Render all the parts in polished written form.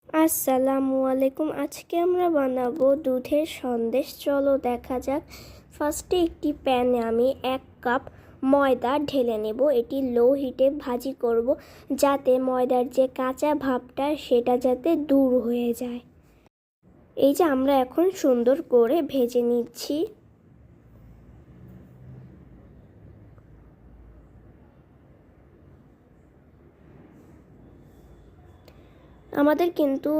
আসসালামু আলাইকুম। আজকে আমরা বানাবো দুধের সন্দেশ। চলো দেখা যাক। ফার্স্টে একটি প্যানে আমি 1 কাপ ময়দা ঢেলে নেব। এটি লো হিটে ভাজি করব, যাতে ময়দার যে কাঁচা ভাবটা সেটা যাতে দূর হয়ে যায়। এই যে আমরা এখন সুন্দর করে ভেজে নিচ্ছি। আমাদের কিন্তু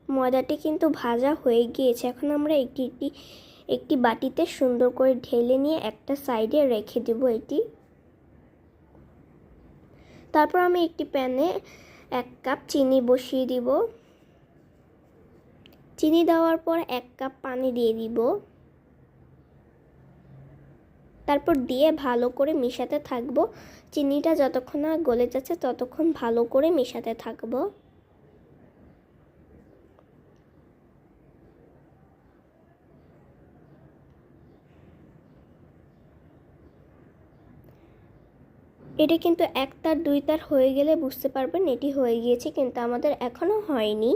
ময়দাটি কিন্তু ভাজা হয়ে গিয়েছে। এখন আমরা একটি বাটিতে সুন্দর করে ঢেলে নিয়ে একটা সাইডে রেখে দেব এটি। তারপর আমি একটি প্যানে 1 কাপ চিনি বসিয়ে দিব। চিনি দেওয়ার পর 1 কাপ পানি দিয়ে দিব। তারপর দিয়ে ভালো করে মিশাতে থাকবো। চিনিটা যতক্ষণ না গলে যাচ্ছে ততক্ষণ ভালো করে মিশাতে থাকবো। এটি কিন্তু 1 তার 2 তার হয়ে গেলে বুঝতে পারবেন এটি হয়ে গিয়েছে, কিন্তু আমাদের এখনো হয়নি।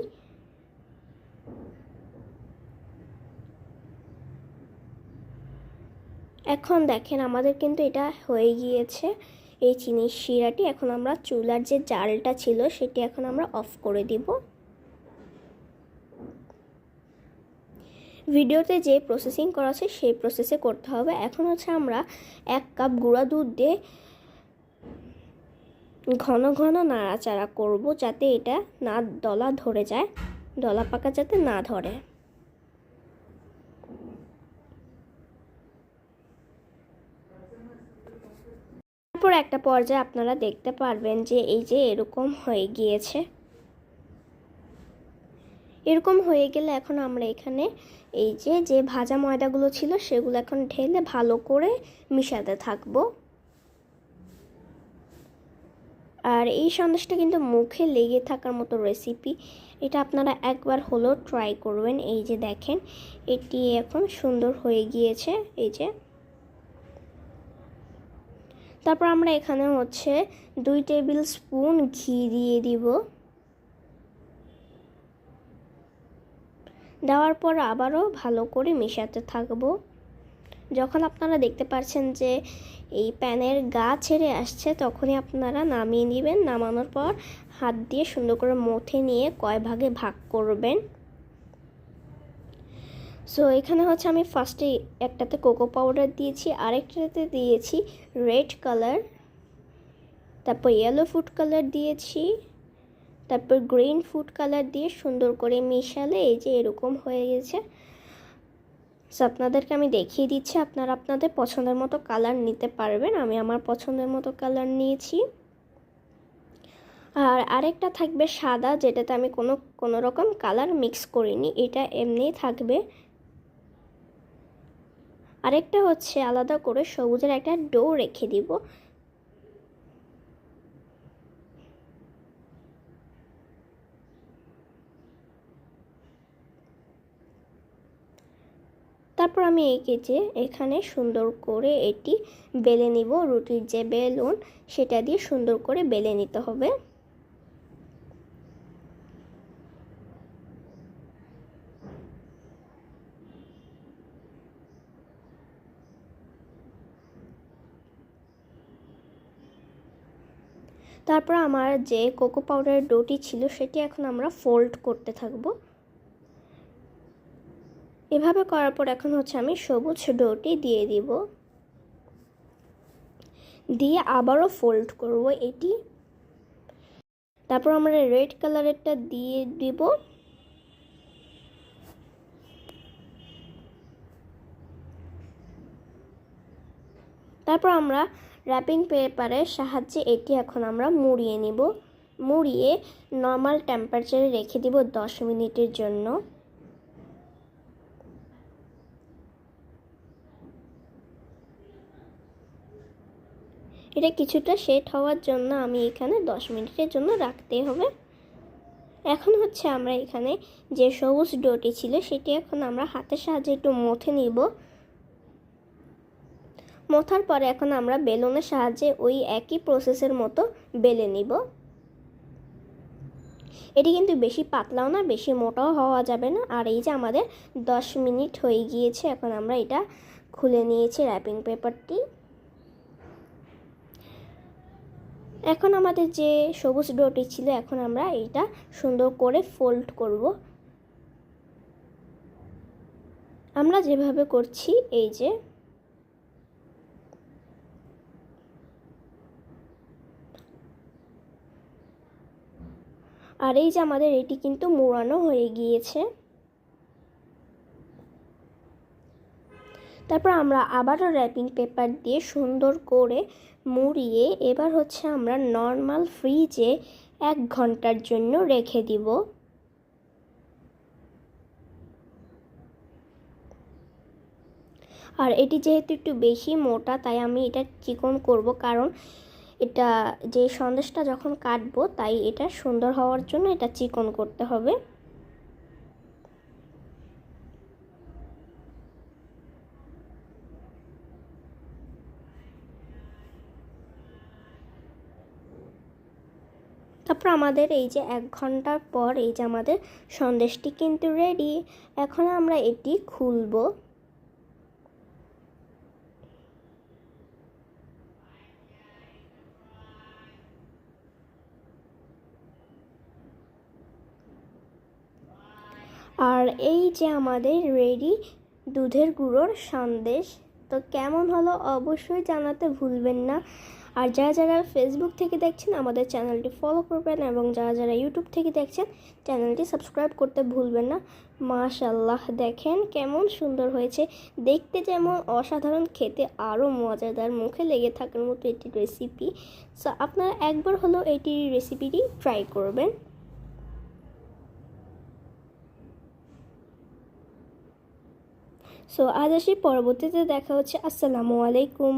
এখন দেখেন আমাদের কিন্তু এটা হয়ে গিয়েছে, এই চিনির শিরাটি। এখন আমরা চুলার যে জালটা ছিল সেটি এখন আমরা অফ করে দিব। ভিডিওতে যে প্রসেসিং করা আছে সেই প্রসেসে করতে হবে। এখন হচ্ছে আমরা 1 কাপ গুঁড়া দুধ দিয়ে ঘন ঘন নাড়াচাড়া করব, যাতে এটা না দলা ধরে যায়, দলা পাকা যাতে না ধরে। তারপর একটা পর্যায়ে আপনারা দেখতে পারবেন যে এই যে এরকম হয়ে গিয়েছে। এরকম হয়ে গেলে এখন আমরা এখানে এই যে ভাজা ময়দাগুলো ছিল সেগুলো এখন ঢেলে ভালো করে মিশাতে থাকবো। আর এই সন্দেশটা কিন্তু মুখে লেগে থাকার মতো রেসিপি। এটা আপনারা একবার হলেও ট্রাই করবেন। এই যে দেখেন এটি এখন সুন্দর হয়ে গিয়েছে। এই যে তারপর আমরা এখানে হচ্ছে 2 টেবিল স্পুন ঘি দিয়ে দিব। দেওয়ার পর আবারও ভালো করে মেশাতে থাকবো। যখন আপনারা দেখতে পাচ্ছেন যে এই প্যানের গা ছেড়ে আসছে তখনই আপনারা নামিয়ে নেবেন। নামানোর পর হাত দিয়ে সুন্দর করে মথে নিয়ে কয় ভাগে ভাগ করবেন। সো এখানে হচ্ছে আমি ফার্স্টে একটাতে কোকো পাউডার দিয়েছি, আরেকটাতে দিয়েছি রেড কালার, তারপর ইয়েলো ফুড কালার দিয়েছি, তারপর গ্রিন ফুড কালার দিয়ে সুন্দর করে মিশালে এই যে এরকম হয়ে গেছে। সো আপনাদেরকে আমি দেখিয়ে দিচ্ছি, আপনারা আপনাদের পছন্দের মতো কালার নিতে পারবেন। আমি আমার পছন্দের মতো কালার নিয়েছি। আর আরেকটা থাকবে সাদা, যেটাতে আমি কোনো রকম কালার মিক্স করিনি, এটা এমনিই থাকবে। আরেকটা হচ্ছে আলাদা করে সবুজের একটা ডো রেখে দিব। তারপর আমি এখানে সুন্দর করে এটি বেলে নিব। রুটির যে বেলুন সেটা দিয়ে সুন্দর করে বেলে নিতে হবে। তারপর আমার যে কোকো পাউডারের ডোটি ছিল সেটি এখন আমরা ফোল্ড করতে থাকবো। এভাবে করার পর এখন হচ্ছে আমি সবুজ ডোটি দিয়ে দিব, দিয়ে আবারও ফোল্ড করব এটি। তারপর আমরা রেড কালারেরটা দিয়ে দিব। তারপর আমরা র্যাপিং পেপারের সাহায্যে এটি এখন আমরা মুড়িয়ে নিব। মুড়িয়ে নর্মাল টেম্পারেচারে রেখে দিব 10 মিনিটের জন্য। এটা কিছুটা সেট হওয়ার জন্য আমি এখানে 10 মিনিটের জন্য রাখতে হবে। এখন হচ্ছে আমরা এখানে যে সবুজ ডোটি ছিল সেটি এখন আমরা হাতের সাহায্যে একটু মথে নিব। মথার পরে এখন আমরা বেলুনের সাহায্যে ওই একই প্রসেসের মতো বেলে নিব। এটি কিন্তু বেশি পাতলাও না, বেশি মোটাও হওয়া যাবে না। আর এই যে আমাদের 10 মিনিট হয়ে গিয়েছে। এখন আমরা এটা খুলে নিয়েছি র্যাপিং পেপারটি। এখন আমাদের যে সবুজ ডোটি ছিল, এখন আমরা এটা সুন্দর করে ফোল্ড করব। আমরা যেভাবে করছি, এই যে আর এই যে আমাদের এটি কিন্তু মোড়ানো হয়ে গিয়েছে। তারপর আমরা আবারও র্যাপিং পেপার দিয়ে সুন্দর করে মুড়িয়ে এবার হচ্ছে আমরা নর্মাল ফ্রিজে 1 ঘন্টার জন্য রেখে দিব। আর এটি যেহেতু একটু বেশি মোটা, তাই আমি এটা চিকন করব, কারণ এটা যে সন্দেশটা যখন কাটবো, তাই এটা সুন্দর হওয়ার জন্য এটা চিকন করতে হবে। তারপর আমাদের এই যে 1 ঘন্টার পর এই যে আমাদের সন্দেশটি কিন্তু রেডি। এখন আমরা এটি খুলবো। আর এই যে আমাদের রেডি দুধের গুঁড়োর সন্দেশ। তো কেমন হলো অবশ্যই জানাতে ভুলবেন না। আর যারা যারা ফেসবুক থেকে দেখছেন আমাদের চ্যানেলটি ফলো করবেন, এবং যারা যারা ইউটিউব থেকে দেখছেন চ্যানেলটি সাবস্ক্রাইব করতে ভুলবেন না। মাশাআল্লাহ, দেখেন কেমন সুন্দর হয়েছে, দেখতে যেমন অসাধারণ, খেতে আরও মজাদার, মুখে লেগে থাকার মতো এটি রেসিপি। সো আপনারা একবার হলো এটি রেসিপিটি ট্রাই করবেন। সো আজ আসি, পরবর্তীতে দেখা হচ্ছে। আসসালামু আলাইকুম।